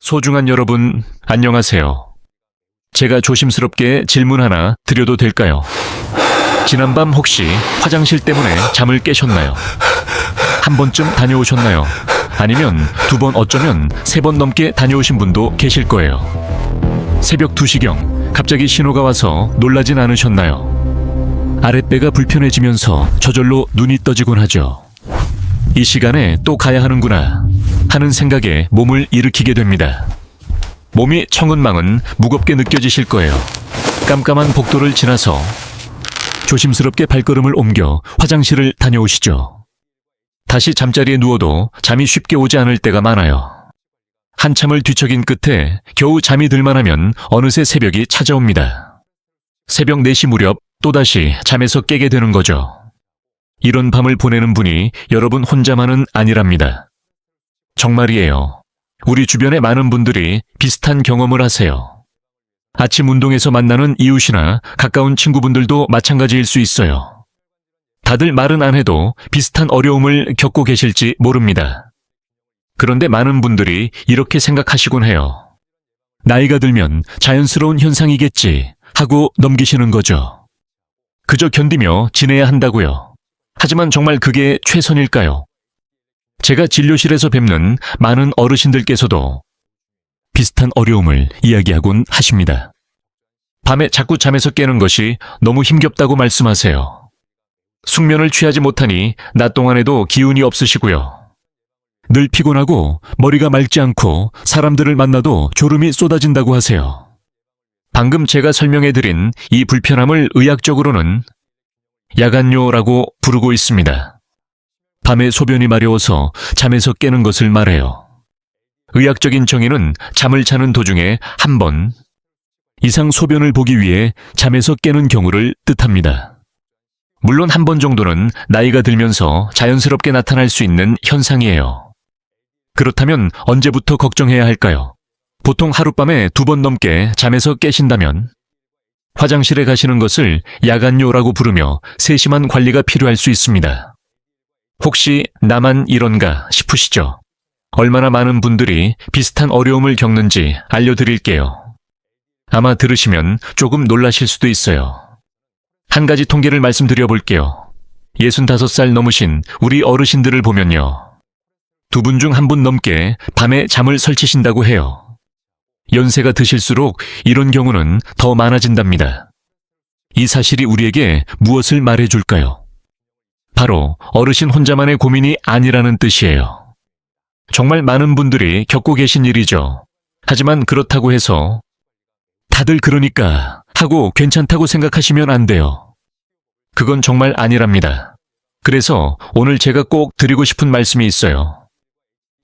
소중한 여러분, 안녕하세요. 제가 조심스럽게 질문 하나 드려도 될까요? 지난밤 혹시 화장실 때문에 잠을 깨셨나요? 한 번쯤 다녀오셨나요? 아니면 두 번, 어쩌면 세 번 넘게 다녀오신 분도 계실 거예요. 새벽 2시경 갑자기 신호가 와서 놀라진 않으셨나요? 아랫배가 불편해지면서 저절로 눈이 떠지곤 하죠. 이 시간에 또 가야 하는구나 하는 생각에 몸을 일으키게 됩니다. 몸이 천근만은 무겁게 느껴지실 거예요. 깜깜한 복도를 지나서 조심스럽게 발걸음을 옮겨 화장실을 다녀오시죠. 다시 잠자리에 누워도 잠이 쉽게 오지 않을 때가 많아요. 한참을 뒤척인 끝에 겨우 잠이 들만하면 어느새 새벽이 찾아옵니다. 새벽 4시 무렵 또다시 잠에서 깨게 되는 거죠. 이런 밤을 보내는 분이 여러분 혼자만은 아니랍니다. 정말이에요. 우리 주변에 많은 분들이 비슷한 경험을 하세요. 아침 운동에서 만나는 이웃이나 가까운 친구분들도 마찬가지일 수 있어요. 다들 말은 안 해도 비슷한 어려움을 겪고 계실지 모릅니다. 그런데 많은 분들이 이렇게 생각하시곤 해요. 나이가 들면 자연스러운 현상이겠지 하고 넘기시는 거죠. 그저 견디며 지내야 한다고요. 하지만 정말 그게 최선일까요? 제가 진료실에서 뵙는 많은 어르신들께서도 비슷한 어려움을 이야기하곤 하십니다. 밤에 자꾸 잠에서 깨는 것이 너무 힘겹다고 말씀하세요. 숙면을 취하지 못하니 낮 동안에도 기운이 없으시고요. 늘 피곤하고 머리가 맑지 않고 사람들을 만나도 졸음이 쏟아진다고 하세요. 방금 제가 설명해드린 이 불편함을 의학적으로는 야간뇨라고 부르고 있습니다. 밤에 소변이 마려워서 잠에서 깨는 것을 말해요. 의학적인 정의는 잠을 자는 도중에 한 번 이상 소변을 보기 위해 잠에서 깨는 경우를 뜻합니다. 물론 한 번 정도는 나이가 들면서 자연스럽게 나타날 수 있는 현상이에요. 그렇다면 언제부터 걱정해야 할까요? 보통 하룻밤에 2번 넘게 잠에서 깨신다면 화장실에 가시는 것을 야간뇨라고 부르며 세심한 관리가 필요할 수 있습니다. 혹시 나만 이런가 싶으시죠? 얼마나 많은 분들이 비슷한 어려움을 겪는지 알려드릴게요. 아마 들으시면 조금 놀라실 수도 있어요. 한 가지 통계를 말씀드려 볼게요. 65살 넘으신 우리 어르신들을 보면요. 2분 중 1분 넘게 밤에 잠을 설치신다고 해요. 연세가 드실수록 이런 경우는 더 많아진답니다. 이 사실이 우리에게 무엇을 말해줄까요? 바로 어르신 혼자만의 고민이 아니라는 뜻이에요. 정말 많은 분들이 겪고 계신 일이죠. 하지만 그렇다고 해서 다들 그러니까 하고 괜찮다고 생각하시면 안 돼요. 그건 정말 아니랍니다. 그래서 오늘 제가 꼭 드리고 싶은 말씀이 있어요.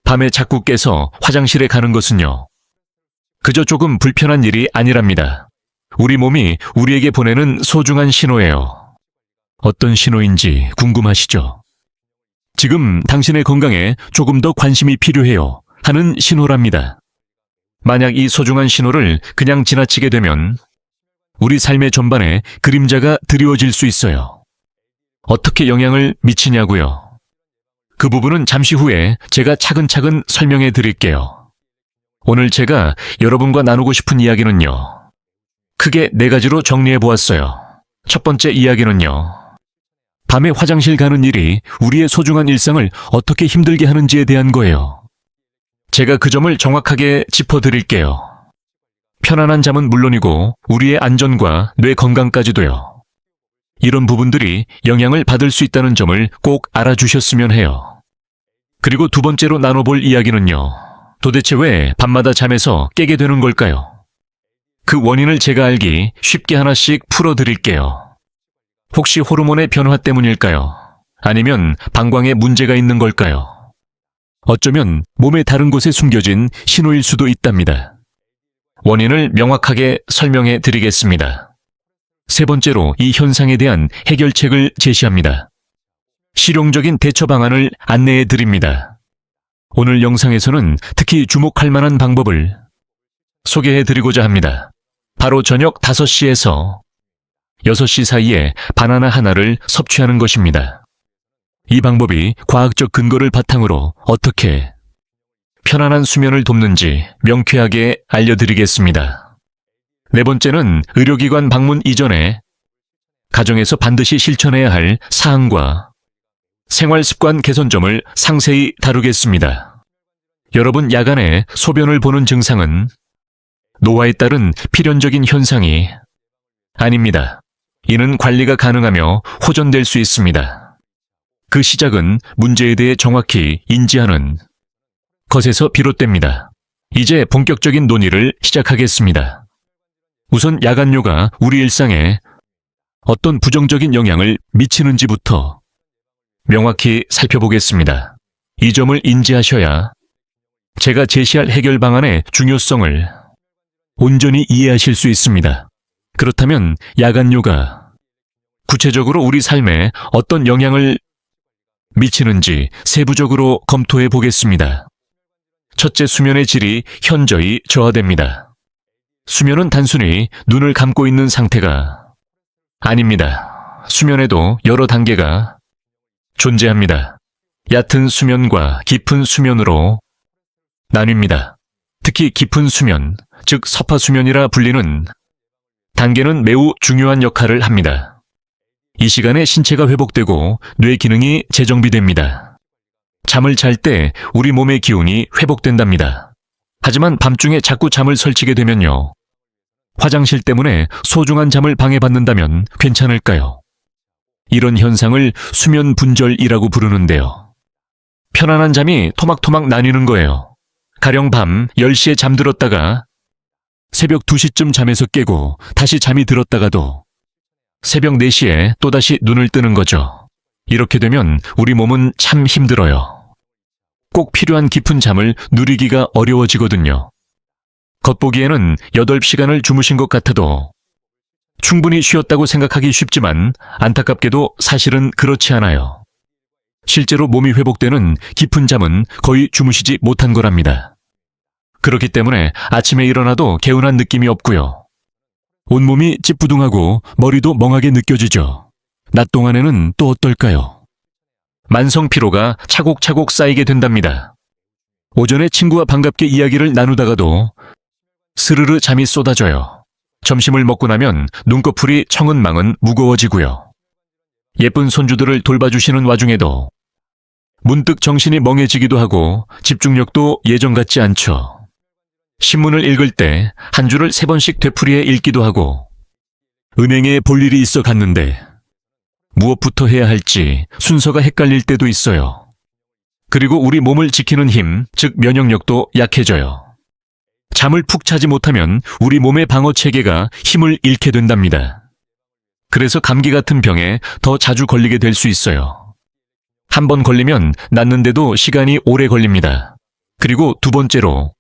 밤에 자꾸 깨서 화장실에 가는 것은요. 그저 조금 불편한 일이 아니랍니다. 우리 몸이 우리에게 보내는 소중한 신호예요. 어떤 신호인지 궁금하시죠? 지금 당신의 건강에 조금 더 관심이 필요해요 하는 신호랍니다. 만약 이 소중한 신호를 그냥 지나치게 되면 우리 삶의 전반에 그림자가 드리워질 수 있어요. 어떻게 영향을 미치냐고요? 그 부분은 잠시 후에 제가 차근차근 설명해 드릴게요. 오늘 제가 여러분과 나누고 싶은 이야기는요. 크게 4가지로 정리해 보았어요. 첫 번째 이야기는요. 밤에 화장실 가는 일이 우리의 소중한 일상을 어떻게 힘들게 하는지에 대한 거예요. 제가 그 점을 정확하게 짚어드릴게요. 편안한 잠은 물론이고 우리의 안전과 뇌 건강까지도요. 이런 부분들이 영향을 받을 수 있다는 점을 꼭 알아주셨으면 해요. 그리고 2번째로 나눠볼 이야기는요. 도대체 왜 밤마다 잠에서 깨게 되는 걸까요? 그 원인을 제가 알기 쉽게 하나씩 풀어드릴게요. 혹시 호르몬의 변화 때문일까요? 아니면 방광에 문제가 있는 걸까요? 어쩌면 몸의 다른 곳에 숨겨진 신호일 수도 있답니다. 원인을 명확하게 설명해 드리겠습니다. 세 번째로 이 현상에 대한 해결책을 제시합니다. 실용적인 대처 방안을 안내해 드립니다. 오늘 영상에서는 특히 주목할 만한 방법을 소개해 드리고자 합니다. 바로 저녁 5시에서 6시 사이에 바나나 하나를 섭취하는 것입니다. 이 방법이 과학적 근거를 바탕으로 어떻게 편안한 수면을 돕는지 명쾌하게 알려드리겠습니다. 네 번째는 의료기관 방문 이전에 가정에서 반드시 실천해야 할 사항과 생활습관 개선점을 상세히 다루겠습니다. 여러분, 야간에 소변을 보는 증상은 노화에 따른 필연적인 현상이 아닙니다. 이는 관리가 가능하며 호전될 수 있습니다. 그 시작은 문제에 대해 정확히 인지하는 것에서 비롯됩니다. 이제 본격적인 논의를 시작하겠습니다. 우선 야간뇨가 우리 일상에 어떤 부정적인 영향을 미치는지부터 명확히 살펴보겠습니다. 이 점을 인지하셔야 제가 제시할 해결 방안의 중요성을 온전히 이해하실 수 있습니다. 그렇다면 야간뇨가 구체적으로 우리 삶에 어떤 영향을 미치는지 세부적으로 검토해 보겠습니다. 첫째, 수면의 질이 현저히 저하됩니다. 수면은 단순히 눈을 감고 있는 상태가 아닙니다. 수면에도 여러 단계가 존재합니다. 얕은 수면과 깊은 수면으로 나뉩니다. 특히 깊은 수면, 즉 서파수면이라 불리는 단계는 매우 중요한 역할을 합니다. 이 시간에 신체가 회복되고 뇌 기능이 재정비됩니다. 잠을 잘 때 우리 몸의 기운이 회복된답니다. 하지만 밤중에 자꾸 잠을 설치게 되면요, 화장실 때문에 소중한 잠을 방해받는다면 괜찮을까요? 이런 현상을 수면 분절이라고 부르는데요. 편안한 잠이 토막토막 나뉘는 거예요. 가령 밤 10시에 잠들었다가 새벽 2시쯤 잠에서 깨고 다시 잠이 들었다가도 새벽 4시에 또다시 눈을 뜨는 거죠. 이렇게 되면 우리 몸은 참 힘들어요. 꼭 필요한 깊은 잠을 누리기가 어려워지거든요. 겉보기에는 8시간을 주무신 것 같아도 충분히 쉬었다고 생각하기 쉽지만 안타깝게도 사실은 그렇지 않아요. 실제로 몸이 회복되는 깊은 잠은 거의 주무시지 못한 거랍니다. 그렇기 때문에 아침에 일어나도 개운한 느낌이 없고요. 온몸이 찌뿌둥하고 머리도 멍하게 느껴지죠. 낮 동안에는 또 어떨까요? 만성 피로가 차곡차곡 쌓이게 된답니다. 오전에 친구와 반갑게 이야기를 나누다가도 스르르 잠이 쏟아져요. 점심을 먹고 나면 눈꺼풀이 청은망은 무거워지고요. 예쁜 손주들을 돌봐주시는 와중에도 문득 정신이 멍해지기도 하고 집중력도 예전 같지 않죠. 신문을 읽을 때 한 줄을 3번씩 되풀이해 읽기도 하고 은행에 볼 일이 있어 갔는데 무엇부터 해야 할지 순서가 헷갈릴 때도 있어요. 그리고 우리 몸을 지키는 힘, 즉 면역력도 약해져요. 잠을 푹 자지 못하면 우리 몸의 방어 체계가 힘을 잃게 된답니다. 그래서 감기 같은 병에 더 자주 걸리게 될 수 있어요. 한 번 걸리면 낫는데도 시간이 오래 걸립니다. 그리고 두 번째로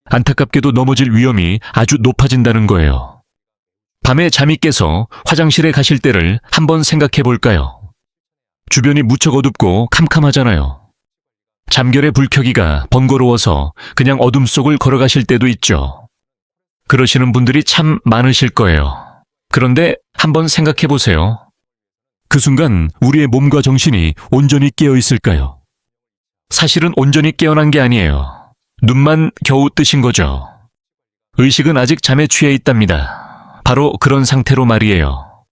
안타깝게도 넘어질 위험이 아주 높아진다는 거예요. 밤에 잠이 깨서 화장실에 가실 때를 한번 생각해 볼까요? 주변이 무척 어둡고 캄캄하잖아요. 잠결에 불 켜기가 번거로워서 그냥 어둠 속을 걸어가실 때도 있죠. 그러시는 분들이 참 많으실 거예요. 그런데 한번 생각해 보세요. 그 순간 우리의 몸과 정신이 온전히 깨어 있을까요? 사실은 온전히 깨어난 게 아니에요. 눈만 겨우 뜨신 거죠. 의식은 아직 잠에 취해 있답니다. 바로 그런 상태로 말이에요.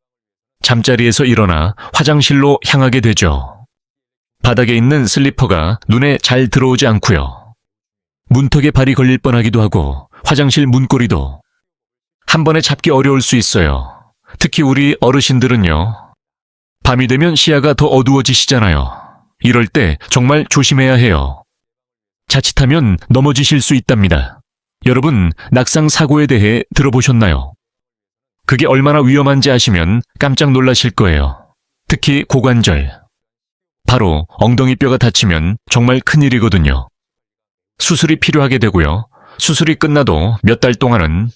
잠자리에서 일어나 화장실로 향하게 되죠. 바닥에 있는 슬리퍼가 눈에 잘 들어오지 않고요. 문턱에 발이 걸릴 뻔하기도 하고 화장실 문고리도 한 번에 잡기 어려울 수 있어요. 특히 우리 어르신들은요. 밤이 되면 시야가 더 어두워지시잖아요. 이럴 때 정말 조심해야 해요. 자칫하면 넘어지실 수 있답니다. 여러분, 낙상 사고에 대해 들어보셨나요? 그게 얼마나 위험한지 아시면 깜짝 놀라실 거예요. 특히 고관절. 바로 엉덩이 뼈가 다치면 정말 큰일이거든요. 수술이 필요하게 되고요. 수술이 끝나도 몇 달 동안은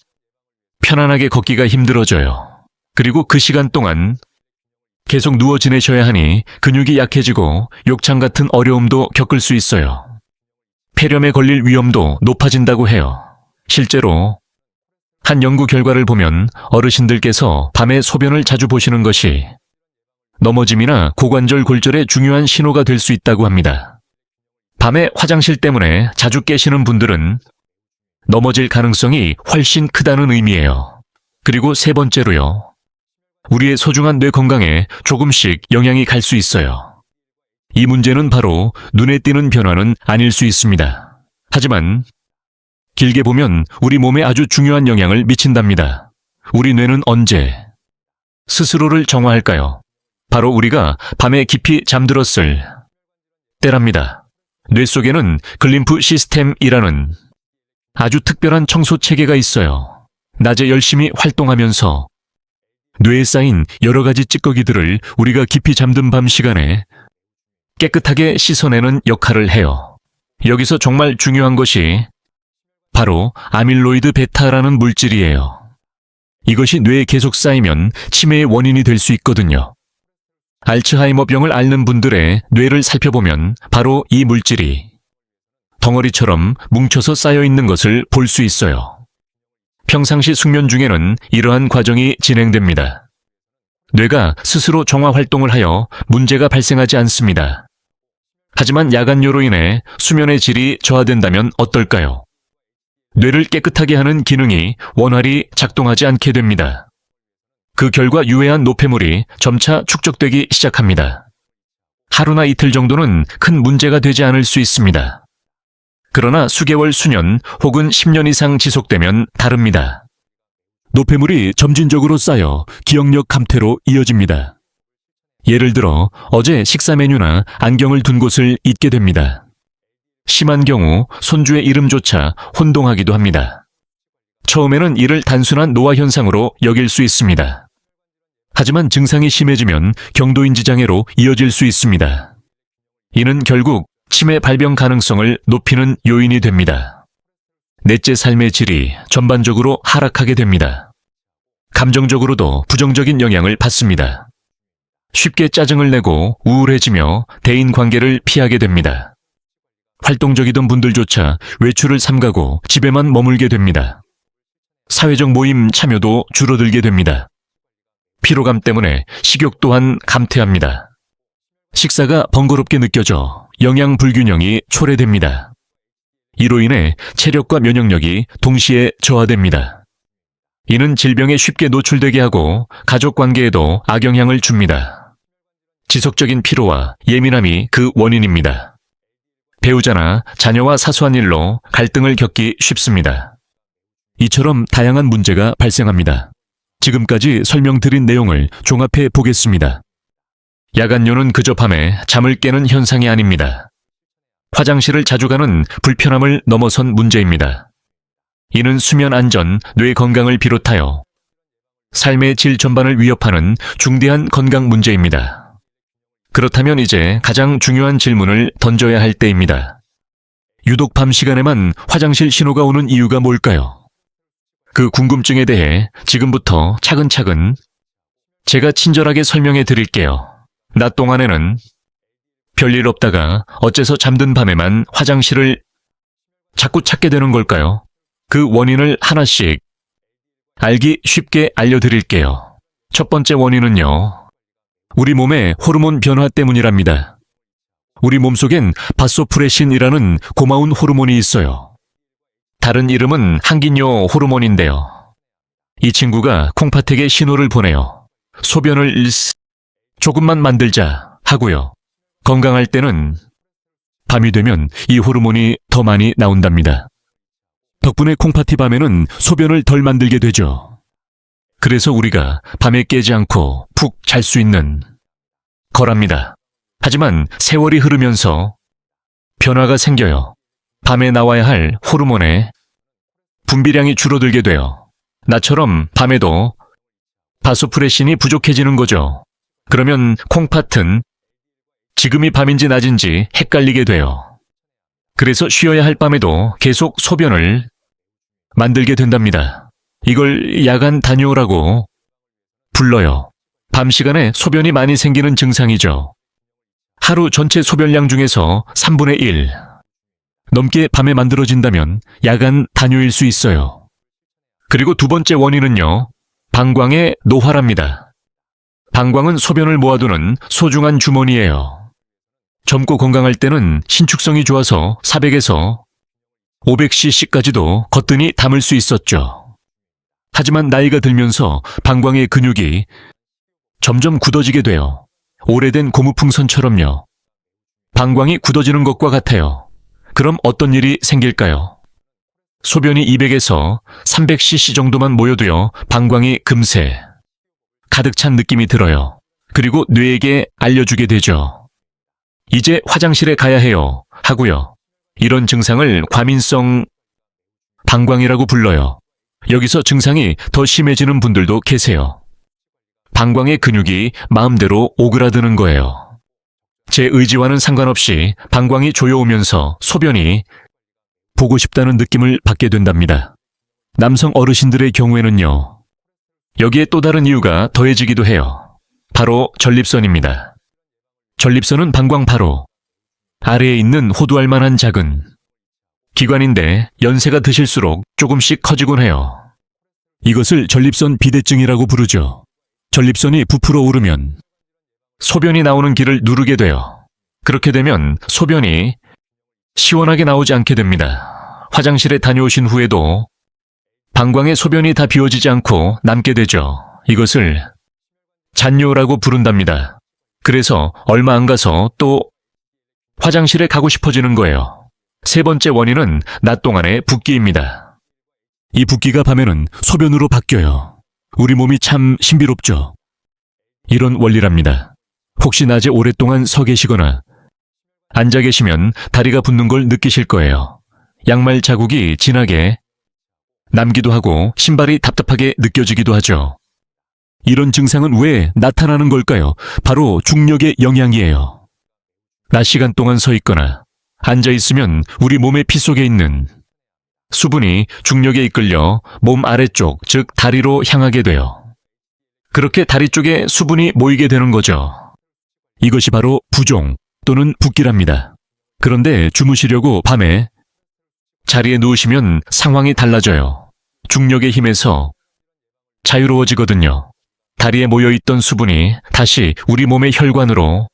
편안하게 걷기가 힘들어져요. 그리고 그 시간 동안 계속 누워 지내셔야 하니 근육이 약해지고 욕창 같은 어려움도 겪을 수 있어요. 폐렴에 걸릴 위험도 높아진다고 해요. 실제로 한 연구 결과를 보면 어르신들께서 밤에 소변을 자주 보시는 것이 넘어짐이나 고관절 골절에 중요한 신호가 될 수 있다고 합니다. 밤에 화장실 때문에 자주 깨시는 분들은 넘어질 가능성이 훨씬 크다는 의미예요. 그리고 세 번째로요. 우리의 소중한 뇌 건강에 조금씩 영향이 갈 수 있어요. 이 문제는 바로 눈에 띄는 변화는 아닐 수 있습니다. 하지만 길게 보면 우리 몸에 아주 중요한 영향을 미친답니다. 우리 뇌는 언제 스스로를 정화할까요? 바로 우리가 밤에 깊이 잠들었을 때랍니다. 뇌 속에는 글림프 시스템이라는 아주 특별한 청소 체계가 있어요. 낮에 열심히 활동하면서 뇌에 쌓인 여러 가지 찌꺼기들을 우리가 깊이 잠든 밤 시간에 깨끗하게 씻어내는 역할을 해요. 여기서 정말 중요한 것이 바로 아밀로이드 베타라는 물질이에요. 이것이 뇌에 계속 쌓이면 치매의 원인이 될 수 있거든요. 알츠하이머병을 앓는 분들의 뇌를 살펴보면 바로 이 물질이 덩어리처럼 뭉쳐서 쌓여 있는 것을 볼 수 있어요. 평상시 숙면 중에는 이러한 과정이 진행됩니다. 뇌가 스스로 정화 활동을 하여 문제가 발생하지 않습니다. 하지만 야간요로 인해 수면의 질이 저하된다면 어떨까요? 뇌를 깨끗하게 하는 기능이 원활히 작동하지 않게 됩니다. 그 결과 유해한 노폐물이 점차 축적되기 시작합니다. 하루나 이틀 정도는 큰 문제가 되지 않을 수 있습니다. 그러나 수개월, 수년 혹은 10년 이상 지속되면 다릅니다. 노폐물이 점진적으로 쌓여 기억력 감퇴로 이어집니다. 예를 들어 어제 식사 메뉴나 안경을 둔 곳을 잊게 됩니다. 심한 경우 손주의 이름조차 혼동하기도 합니다. 처음에는 이를 단순한 노화 현상으로 여길 수 있습니다. 하지만 증상이 심해지면 경도인지 장애로 이어질 수 있습니다. 이는 결국 치매 발병 가능성을 높이는 요인이 됩니다. 넷째 삶의 질이 전반적으로 하락하게 됩니다. 감정적으로도 부정적인 영향을 받습니다. 쉽게 짜증을 내고 우울해지며 대인관계를 피하게 됩니다. 활동적이던 분들조차 외출을 삼가고 집에만 머물게 됩니다. 사회적 모임 참여도 줄어들게 됩니다. 피로감 때문에 식욕 또한 감퇴합니다. 식사가 번거롭게 느껴져 영양 불균형이 초래됩니다. 이로 인해 체력과 면역력이 동시에 저하됩니다. 이는 질병에 쉽게 노출되게 하고 가족 관계에도 악영향을 줍니다. 지속적인 피로와 예민함이 그 원인입니다. 배우자나 자녀와 사소한 일로 갈등을 겪기 쉽습니다. 이처럼 다양한 문제가 발생합니다. 지금까지 설명드린 내용을 종합해 보겠습니다. 야간요는 그저 밤에 잠을 깨는 현상이 아닙니다. 화장실을 자주 가는 불편함을 넘어선 문제입니다. 이는 수면 안전, 뇌 건강을 비롯하여 삶의 질 전반을 위협하는 중대한 건강 문제입니다. 그렇다면 이제 가장 중요한 질문을 던져야 할 때입니다. 유독 밤 시간에만 화장실 신호가 오는 이유가 뭘까요? 그 궁금증에 대해 지금부터 차근차근 제가 친절하게 설명해 드릴게요. 낮 동안에는 별일 없다가 어째서 잠든 밤에만 화장실을 자꾸 찾게 되는 걸까요? 그 원인을 하나씩 알기 쉽게 알려드릴게요. 첫 번째 원인은요, 우리 몸의 호르몬 변화 때문이랍니다. 우리 몸속엔 바소프레신이라는 고마운 호르몬이 있어요. 다른 이름은 항긴요 호르몬인데요. 이 친구가 콩팥에게 신호를 보내요. 소변을 조금만 만들자 하고요. 건강할 때는 밤이 되면 이 호르몬이 더 많이 나온답니다. 덕분에 콩팥이 밤에는 소변을 덜 만들게 되죠. 그래서 우리가 밤에 깨지 않고 푹 잘 수 있는 거랍니다. 하지만 세월이 흐르면서 변화가 생겨요. 밤에 나와야 할 호르몬의 분비량이 줄어들게 돼요. 나처럼 밤에도 바소프레신이 부족해지는 거죠. 그러면 콩팥은 지금이 밤인지 낮인지 헷갈리게 돼요. 그래서 쉬어야 할 밤에도 계속 소변을 만들게 된답니다. 이걸 야간 단요라고 불러요. 밤 시간에 소변이 많이 생기는 증상이죠. 하루 전체 소변량 중에서 3분의 1 넘게 밤에 만들어진다면 야간 단요일 수 있어요. 그리고 두 번째 원인은요, 방광의 노화랍니다. 방광은 소변을 모아두는 소중한 주머니예요. 젊고 건강할 때는 신축성이 좋아서 400에서 500cc까지도 거뜬히 담을 수 있었죠. 하지만 나이가 들면서 방광의 근육이 점점 굳어지게 돼요. 오래된 고무풍선처럼요. 방광이 굳어지는 것과 같아요. 그럼 어떤 일이 생길까요? 소변이 200에서 300cc 정도만 모여도요, 방광이 금세 가득 찬 느낌이 들어요. 그리고 뇌에게 알려주게 되죠. 이제 화장실에 가야 해요 하고요. 이런 증상을 과민성 방광이라고 불러요. 여기서 증상이 더 심해지는 분들도 계세요. 방광의 근육이 마음대로 오그라드는 거예요. 제 의지와는 상관없이 방광이 조여오면서 소변이 보고 싶다는 느낌을 받게 된답니다. 남성 어르신들의 경우에는요. 여기에 또 다른 이유가 더해지기도 해요. 바로 전립선입니다. 전립선은 방광 바로 아래에 있는 호두알 만한 작은 기관인데 연세가 드실수록 조금씩 커지곤 해요. 이것을 전립선 비대증이라고 부르죠. 전립선이 부풀어 오르면 소변이 나오는 길을 누르게 돼요. 그렇게 되면 소변이 시원하게 나오지 않게 됩니다. 화장실에 다녀오신 후에도 방광에 소변이 다 비워지지 않고 남게 되죠. 이것을 잔뇨라고 부른답니다. 그래서 얼마 안 가서 또 화장실에 가고 싶어지는 거예요. 세 번째 원인은 낮 동안의 붓기입니다. 이 붓기가 밤에는 소변으로 바뀌어요. 우리 몸이 참 신비롭죠. 이런 원리랍니다. 혹시 낮에 오랫동안 서 계시거나 앉아 계시면 다리가 붓는 걸 느끼실 거예요. 양말 자국이 진하게 남기도 하고 신발이 답답하게 느껴지기도 하죠. 이런 증상은 왜 나타나는 걸까요? 바로 중력의 영향이에요. 낮 시간 동안 서 있거나 앉아 있으면 우리 몸의 피 속에 있는 수분이 중력에 이끌려 몸 아래쪽, 즉 다리로 향하게 돼요. 그렇게 다리 쪽에 수분이 모이게 되는 거죠. 이것이 바로 부종 또는 붓기랍니다. 그런데 주무시려고 밤에 자리에 누우시면 상황이 달라져요. 중력의 힘에서 자유로워지거든요. 다리에 모여있던 수분이 다시 우리 몸의 혈관으로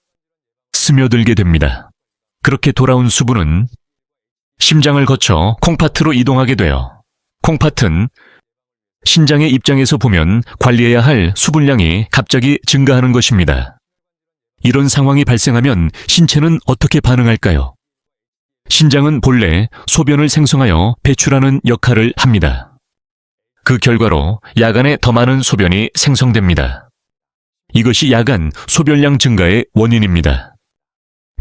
스며들게 됩니다. 그렇게 돌아온 수분은 심장을 거쳐 콩팥으로 이동하게 돼요. 콩팥은 신장의 입장에서 보면 관리해야 할 수분량이 갑자기 증가하는 것입니다. 이런 상황이 발생하면 신체는 어떻게 반응할까요? 신장은 본래 소변을 생성하여 배출하는 역할을 합니다. 그 결과로 야간에 더 많은 소변이 생성됩니다. 이것이 야간 소변량 증가의 원인입니다.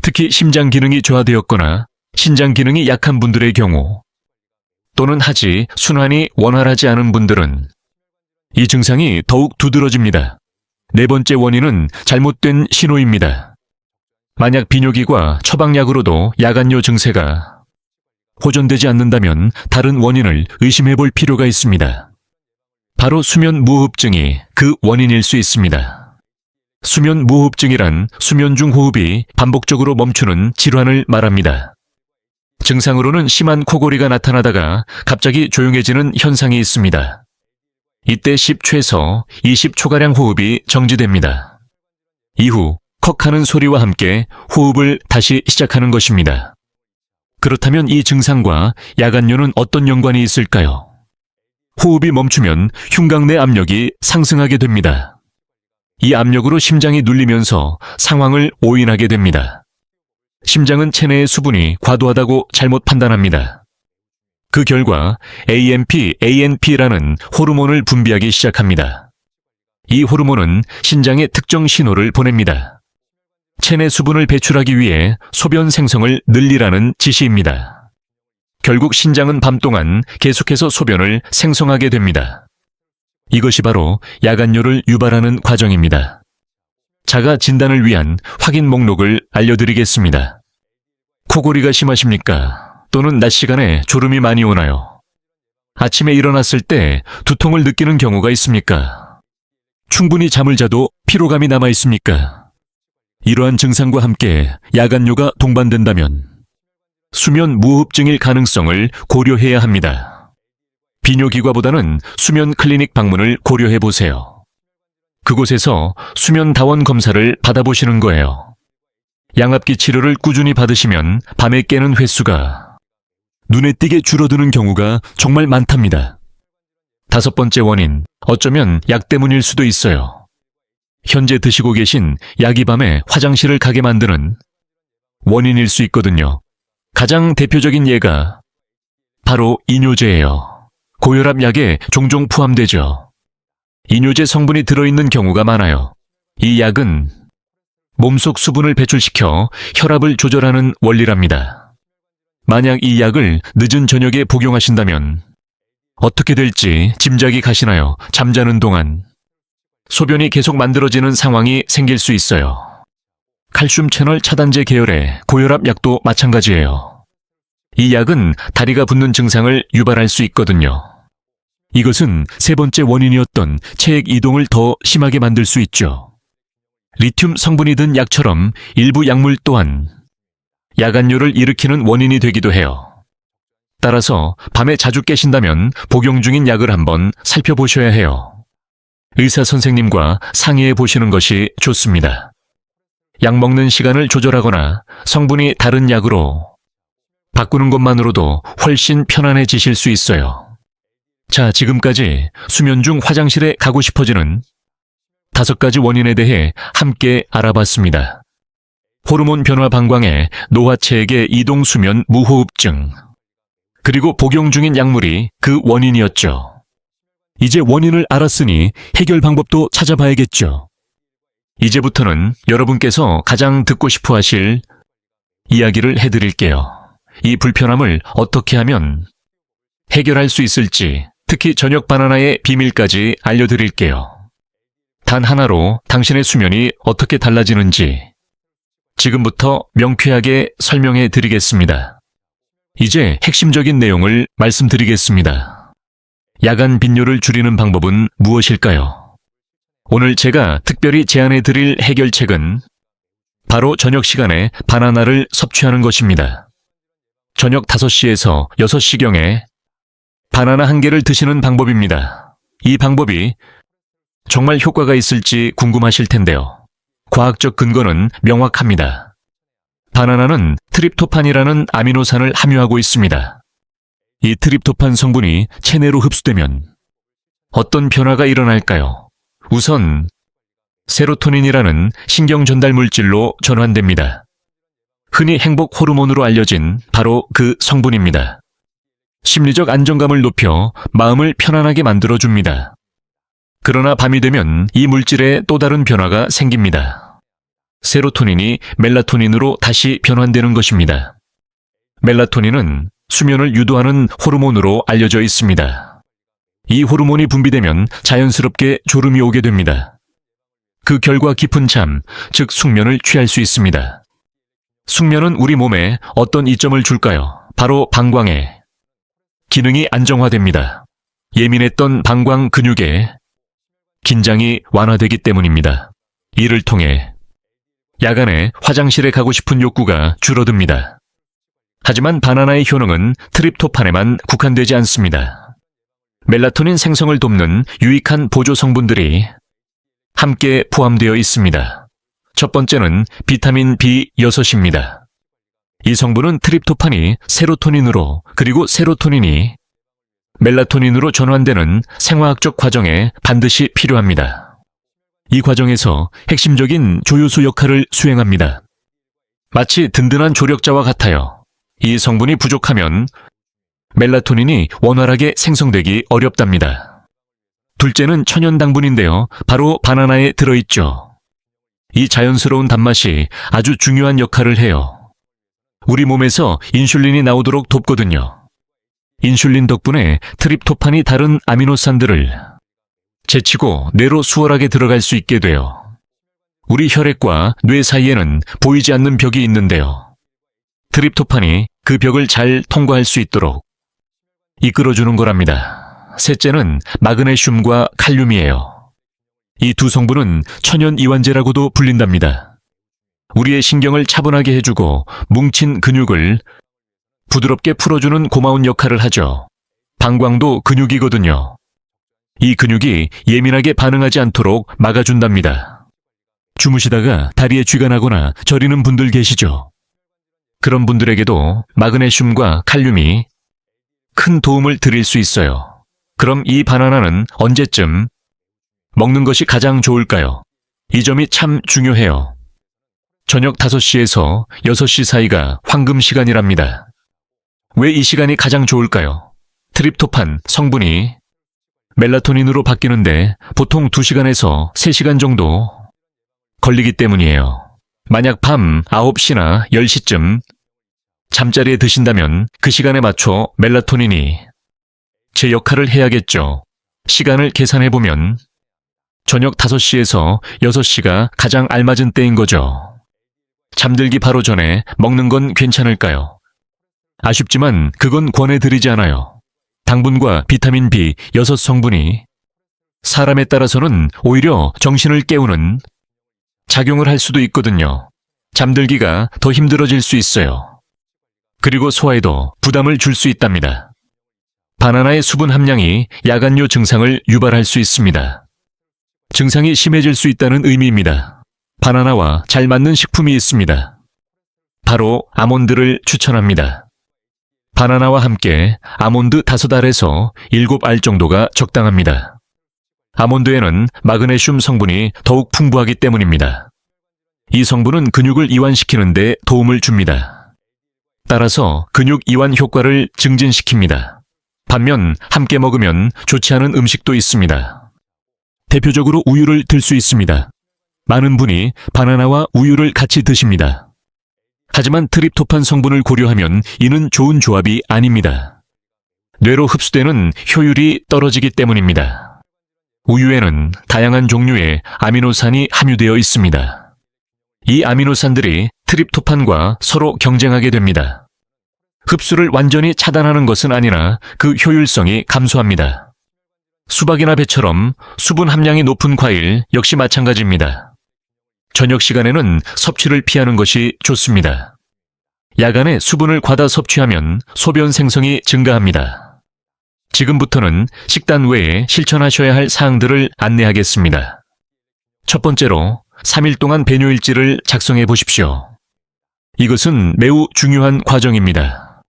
특히 심장 기능이 저하되었거나 신장 기능이 약한 분들의 경우 또는 하지 순환이 원활하지 않은 분들은 이 증상이 더욱 두드러집니다. 네 번째 원인은 잘못된 신호입니다. 만약 비뇨기과 처방약으로도 야간뇨 증세가 호전되지 않는다면 다른 원인을 의심해 볼 필요가 있습니다. 바로 수면 무호흡증이 그 원인일 수 있습니다. 수면 무호흡증이란 수면 중 호흡이 반복적으로 멈추는 질환을 말합니다. 증상으로는 심한 코골이가 나타나다가 갑자기 조용해지는 현상이 있습니다. 이때 10 최소 20 초가량 호흡이 정지됩니다. 이후 컥하는 소리와 함께 호흡을 다시 시작하는 것입니다. 그렇다면 이 증상과 야간뇨는 어떤 연관이 있을까요? 호흡이 멈추면 흉곽 내 압력이 상승하게 됩니다. 이 압력으로 심장이 눌리면서 상황을 오인하게 됩니다. 심장은 체내의 수분이 과도하다고 잘못 판단합니다. 그 결과 AMP, ANP라는 호르몬을 분비하기 시작합니다. 이 호르몬은 신장에 특정 신호를 보냅니다. 체내 수분을 배출하기 위해 소변 생성을 늘리라는 지시입니다. 결국 신장은 밤 동안 계속해서 소변을 생성하게 됩니다. 이것이 바로 야간뇨를 유발하는 과정입니다. 자가 진단을 위한 확인 목록을 알려드리겠습니다. 코골이가 심하십니까? 또는 낮 시간에 졸음이 많이 오나요? 아침에 일어났을 때 두통을 느끼는 경우가 있습니까? 충분히 잠을 자도 피로감이 남아 있습니까? 이러한 증상과 함께 야간뇨가 동반된다면 수면 무호흡증일 가능성을 고려해야 합니다. 비뇨기과보다는 수면 클리닉 방문을 고려해 보세요. 그곳에서 수면 다원 검사를 받아보시는 거예요. 양압기 치료를 꾸준히 받으시면 밤에 깨는 횟수가 눈에 띄게 줄어드는 경우가 정말 많답니다. 5번째 원인, 어쩌면 약 때문일 수도 있어요. 현재 드시고 계신 약이 밤에 화장실을 가게 만드는 원인일 수 있거든요. 가장 대표적인 예가 바로 이뇨제예요. 고혈압 약에 종종 포함되죠. 이뇨제 성분이 들어있는 경우가 많아요. 이 약은 몸속 수분을 배출시켜 혈압을 조절하는 원리랍니다. 만약 이 약을 늦은 저녁에 복용하신다면 어떻게 될지 짐작이 가시나요? 잠자는 동안 소변이 계속 만들어지는 상황이 생길 수 있어요. 칼슘 채널 차단제 계열의 고혈압 약도 마찬가지예요. 이 약은 다리가 붓는 증상을 유발할 수 있거든요. 이것은 3번째 원인이었던 체액 이동을 더 심하게 만들 수 있죠. 리튬 성분이 든 약처럼 일부 약물 또한 야간뇨를 일으키는 원인이 되기도 해요. 따라서 밤에 자주 깨신다면 복용 중인 약을 한번 살펴보셔야 해요. 의사 선생님과 상의해 보시는 것이 좋습니다. 약 먹는 시간을 조절하거나 성분이 다른 약으로 바꾸는 것만으로도 훨씬 편안해지실 수 있어요. 자, 지금까지 수면 중 화장실에 가고 싶어지는 5가지 원인에 대해 함께 알아봤습니다. 호르몬 변화 방광에 노화체액의 이동 수면 무호흡증, 그리고 복용 중인 약물이 그 원인이었죠. 이제 원인을 알았으니 해결 방법도 찾아봐야겠죠. 이제부터는 여러분께서 가장 듣고 싶어 하실 이야기를 해드릴게요. 이 불편함을 어떻게 하면 해결할 수 있을지, 특히 저녁 바나나의 비밀까지 알려드릴게요. 단 하나로 당신의 수면이 어떻게 달라지는지 지금부터 명쾌하게 설명해 드리겠습니다. 이제 핵심적인 내용을 말씀드리겠습니다. 야간 빈뇨를 줄이는 방법은 무엇일까요? 오늘 제가 특별히 제안해 드릴 해결책은 바로 저녁 시간에 바나나를 섭취하는 것입니다. 저녁 5시에서 6시경에 바나나 1개를 드시는 방법입니다. 이 방법이 정말 효과가 있을지 궁금하실 텐데요. 과학적 근거는 명확합니다. 바나나는 트립토판이라는 아미노산을 함유하고 있습니다. 이 트립토판 성분이 체내로 흡수되면 어떤 변화가 일어날까요? 우선 세로토닌이라는 신경 전달 물질로 전환됩니다. 흔히 행복 호르몬으로 알려진 바로 그 성분입니다. 심리적 안정감을 높여 마음을 편안하게 만들어줍니다. 그러나 밤이 되면 이 물질에 또 다른 변화가 생깁니다. 세로토닌이 멜라토닌으로 다시 변환되는 것입니다. 멜라토닌은 수면을 유도하는 호르몬으로 알려져 있습니다. 이 호르몬이 분비되면 자연스럽게 졸음이 오게 됩니다. 그 결과 깊은 잠, 즉 숙면을 취할 수 있습니다. 숙면은 우리 몸에 어떤 이점을 줄까요? 바로 방광에 기능이 안정화됩니다. 예민했던 방광 근육에 긴장이 완화되기 때문입니다. 이를 통해 야간에 화장실에 가고 싶은 욕구가 줄어듭니다. 하지만 바나나의 효능은 트립토판에만 국한되지 않습니다. 멜라토닌 생성을 돕는 유익한 보조 성분들이 함께 포함되어 있습니다. 첫 번째는 비타민 B6입니다. 이 성분은 트립토판이 세로토닌으로, 그리고 세로토닌이 멜라토닌으로 전환되는 생화학적 과정에 반드시 필요합니다. 이 과정에서 핵심적인 조효수 역할을 수행합니다. 마치 든든한 조력자와 같아요. 이 성분이 부족하면 멜라토닌이 원활하게 생성되기 어렵답니다. 둘째는 천연 당분인데요. 바로 바나나에 들어있죠. 이 자연스러운 단맛이 아주 중요한 역할을 해요. 우리 몸에서 인슐린이 나오도록 돕거든요. 인슐린 덕분에 트립토판이 다른 아미노산들을 제치고 뇌로 수월하게 들어갈 수 있게 돼요. 우리 혈액과 뇌 사이에는 보이지 않는 벽이 있는데요. 트립토판이 그 벽을 잘 통과할 수 있도록 이끌어주는 거랍니다. 셋째는 마그네슘과 칼륨이에요. 이 두 성분은 천연 이완제라고도 불린답니다. 우리의 신경을 차분하게 해주고 뭉친 근육을 부드럽게 풀어주는 고마운 역할을 하죠. 방광도 근육이거든요. 이 근육이 예민하게 반응하지 않도록 막아준답니다. 주무시다가 다리에 쥐가 나거나 저리는 분들 계시죠? 그런 분들에게도 마그네슘과 칼륨이 큰 도움을 드릴 수 있어요. 그럼 이 바나나는 언제쯤 먹는 것이 가장 좋을까요? 이 점이 참 중요해요. 저녁 5시에서 6시 사이가 황금 시간이랍니다. 왜 이 시간이 가장 좋을까요? 트립토판 성분이 멜라토닌으로 바뀌는데 보통 2시간에서 3시간 정도 걸리기 때문이에요. 만약 밤 9시나 10시쯤 잠자리에 드신다면 그 시간에 맞춰 멜라토닌이 제 역할을 해야겠죠. 시간을 계산해보면 저녁 5시에서 6시가 가장 알맞은 때인 거죠. 잠들기 바로 전에 먹는 건 괜찮을까요? 아쉽지만 그건 권해드리지 않아요. 당분과 비타민 B 6성분이 사람에 따라서는 오히려 정신을 깨우는 작용을 할 수도 있거든요. 잠들기가 더 힘들어질 수 있어요. 그리고 소화에도 부담을 줄 수 있답니다. 바나나의 수분 함량이 야간요 증상을 유발할 수 있습니다. 증상이 심해질 수 있다는 의미입니다. 바나나와 잘 맞는 식품이 있습니다. 바로 아몬드를 추천합니다. 바나나와 함께 아몬드 5알에서 7알 정도가 적당합니다. 아몬드에는 마그네슘 성분이 더욱 풍부하기 때문입니다. 이 성분은 근육을 이완시키는 데 도움을 줍니다. 따라서 근육 이완 효과를 증진시킵니다. 반면 함께 먹으면 좋지 않은 음식도 있습니다. 대표적으로 우유를 들 수 있습니다. 많은 분이 바나나와 우유를 같이 드십니다. 하지만 트립토판 성분을 고려하면 이는 좋은 조합이 아닙니다. 뇌로 흡수되는 효율이 떨어지기 때문입니다. 우유에는 다양한 종류의 아미노산이 함유되어 있습니다. 이 아미노산들이 트립토판과 서로 경쟁하게 됩니다. 흡수를 완전히 차단하는 것은 아니나 그 효율성이 감소합니다. 수박이나 배처럼 수분 함량이 높은 과일 역시 마찬가지입니다. 저녁 시간에는 섭취를 피하는 것이 좋습니다. 야간에 수분을 과다 섭취하면 소변 생성이 증가합니다. 지금부터는 식단 외에 실천하셔야 할 사항들을 안내하겠습니다. 첫 번째로 3일 동안 배뇨일지를 작성해 보십시오. 이것은 매우 중요한 과정입니다.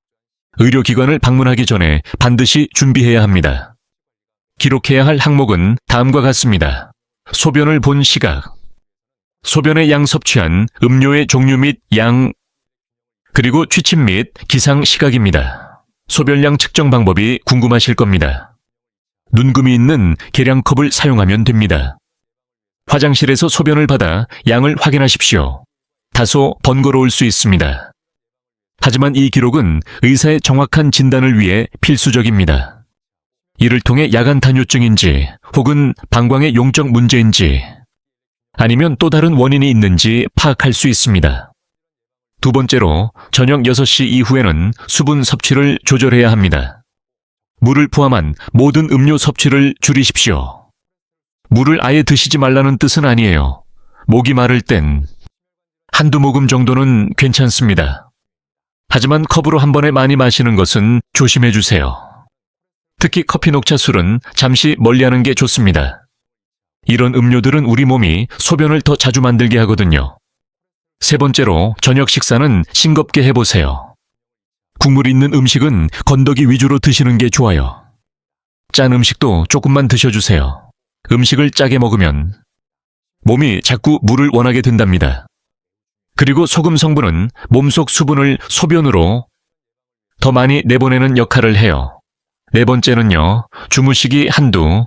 의료기관을 방문하기 전에 반드시 준비해야 합니다. 기록해야 할 항목은 다음과 같습니다. 소변을 본 시각, 소변의 양 섭취한 음료의 종류 및 양, 그리고 취침 및 기상 시각입니다. 소변량 측정 방법이 궁금하실 겁니다. 눈금이 있는 계량컵을 사용하면 됩니다. 화장실에서 소변을 받아 양을 확인하십시오. 다소 번거로울 수 있습니다. 하지만 이 기록은 의사의 정확한 진단을 위해 필수적입니다. 이를 통해 야간 단뇨증인지 혹은 방광의 용적 문제인지 아니면 또 다른 원인이 있는지 파악할 수 있습니다. 두 번째로 저녁 6시 이후에는 수분 섭취를 조절해야 합니다. 물을 포함한 모든 음료 섭취를 줄이십시오. 물을 아예 드시지 말라는 뜻은 아니에요. 목이 마를 땐 한두 모금 정도는 괜찮습니다. 하지만 컵으로 한 번에 많이 마시는 것은 조심해 주세요. 특히 커피, 녹차, 술은 잠시 멀리하는 게 좋습니다. 이런 음료들은 우리 몸이 소변을 더 자주 만들게 하거든요. 세 번째로 저녁 식사는 싱겁게 해보세요. 국물 있는 음식은 건더기 위주로 드시는 게 좋아요. 짠 음식도 조금만 드셔주세요. 음식을 짜게 먹으면 몸이 자꾸 물을 원하게 된답니다. 그리고 소금 성분은 몸속 수분을 소변으로 더 많이 내보내는 역할을 해요. 네 번째는요, 주무시기 한두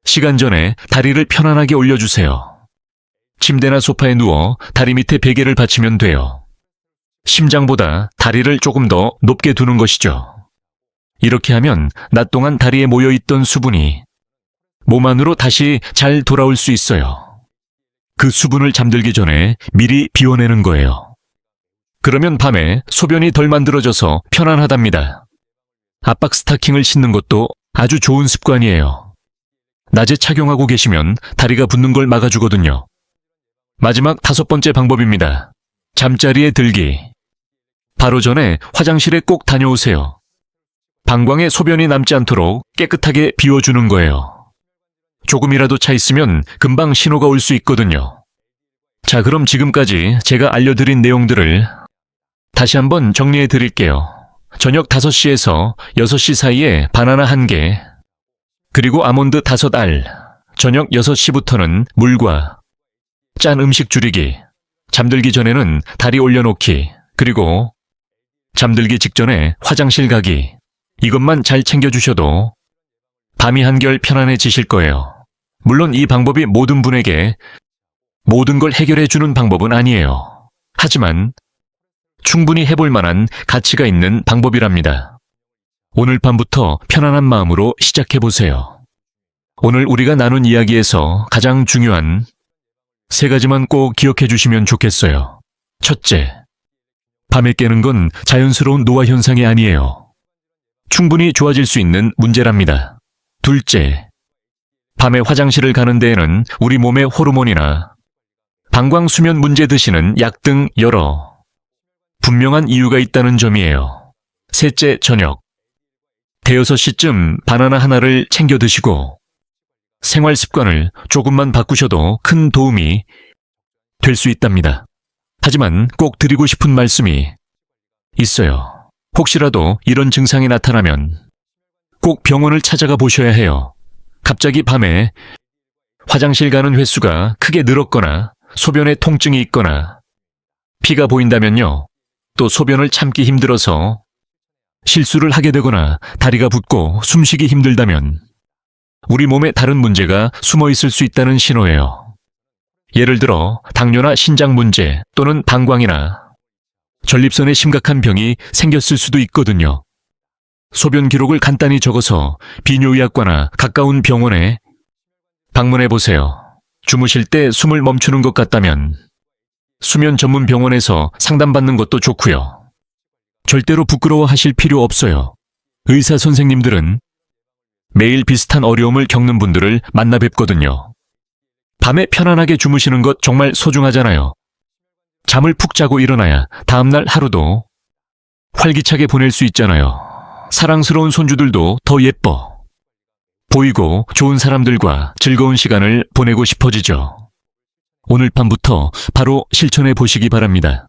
시간 전에 다리를 편안하게 올려주세요. 침대나 소파에 누워 다리 밑에 베개를 받치면 돼요. 심장보다 다리를 조금 더 높게 두는 것이죠. 이렇게 하면 낮 동안 다리에 모여있던 수분이 몸 안으로 다시 잘 돌아올 수 있어요. 그 수분을 잠들기 전에 미리 비워내는 거예요. 그러면 밤에 소변이 덜 만들어져서 편안하답니다. 압박 스타킹을 신는 것도 아주 좋은 습관이에요. 낮에 착용하고 계시면 다리가 붓는 걸 막아주거든요. 마지막 5번째 방법입니다. 잠자리에 들기. 바로 전에 화장실에 꼭 다녀오세요. 방광에 소변이 남지 않도록 깨끗하게 비워주는 거예요. 조금이라도 차 있으면 금방 신호가 올 수 있거든요. 자, 그럼 지금까지 제가 알려드린 내용들을 다시 한번 정리해 드릴게요. 저녁 5시에서 6시 사이에 바나나 1개, 그리고 아몬드 5알, 저녁 6시부터는 물과 짠 음식 줄이기, 잠들기 전에는 다리 올려놓기, 그리고 잠들기 직전에 화장실 가기, 이것만 잘 챙겨주셔도 밤이 한결 편안해지실 거예요. 물론 이 방법이 모든 분에게 모든 걸 해결해주는 방법은 아니에요. 하지만 충분히 해볼 만한 가치가 있는 방법이랍니다. 오늘 밤부터 편안한 마음으로 시작해보세요. 오늘 우리가 나눈 이야기에서 가장 중요한 3가지만 꼭 기억해 주시면 좋겠어요. 첫째, 밤에 깨는 건 자연스러운 노화 현상이 아니에요. 충분히 좋아질 수 있는 문제랍니다. 둘째, 밤에 화장실을 가는 데에는 우리 몸의 호르몬이나 방광 수면 문제 드시는 약 등 여러 분명한 이유가 있다는 점이에요. 셋째, 저녁 대여섯 시쯤 바나나 하나를 챙겨 드시고 생활 습관을 조금만 바꾸셔도 큰 도움이 될 수 있답니다. 하지만 꼭 드리고 싶은 말씀이 있어요. 혹시라도 이런 증상이 나타나면 꼭 병원을 찾아가 보셔야 해요. 갑자기 밤에 화장실 가는 횟수가 크게 늘었거나 소변에 통증이 있거나 피가 보인다면요. 또 소변을 참기 힘들어서 실수를 하게 되거나 다리가 붓고 숨쉬기 힘들다면 우리 몸에 다른 문제가 숨어 있을 수 있다는 신호예요. 예를 들어 당뇨나 신장 문제 또는 방광이나 전립선에 심각한 병이 생겼을 수도 있거든요. 소변 기록을 간단히 적어서 비뇨의학과나 가까운 병원에 방문해 보세요. 주무실 때 숨을 멈추는 것 같다면 수면 전문 병원에서 상담받는 것도 좋고요. 절대로 부끄러워하실 필요 없어요. 의사 선생님들은 매일 비슷한 어려움을 겪는 분들을 만나 뵙거든요. 밤에 편안하게 주무시는 것 정말 소중하잖아요. 잠을 푹 자고 일어나야 다음날 하루도 활기차게 보낼 수 있잖아요. 사랑스러운 손주들도 더 예뻐 보이고 좋은 사람들과 즐거운 시간을 보내고 싶어지죠. 오늘 밤부터 바로 실천해 보시기 바랍니다.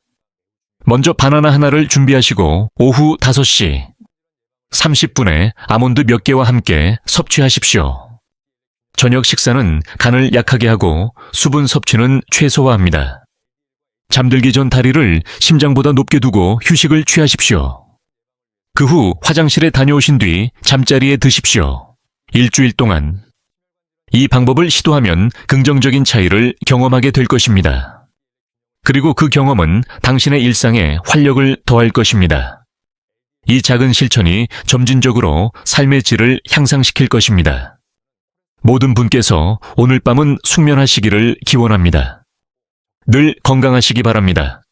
먼저 바나나 하나를 준비하시고 오후 5시 30분에 아몬드 몇 개와 함께 섭취하십시오. 저녁 식사는 간을 약하게 하고 수분 섭취는 최소화합니다. 잠들기 전 다리를 심장보다 높게 두고 휴식을 취하십시오. 그 후 화장실에 다녀오신 뒤 잠자리에 드십시오. 일주일 동안 이 방법을 시도하면 긍정적인 차이를 경험하게 될 것입니다. 그리고 그 경험은 당신의 일상에 활력을 더할 것입니다. 이 작은 실천이 점진적으로 삶의 질을 향상시킬 것입니다. 모든 분께서 오늘 밤은 숙면하시기를 기원합니다. 늘 건강하시기 바랍니다.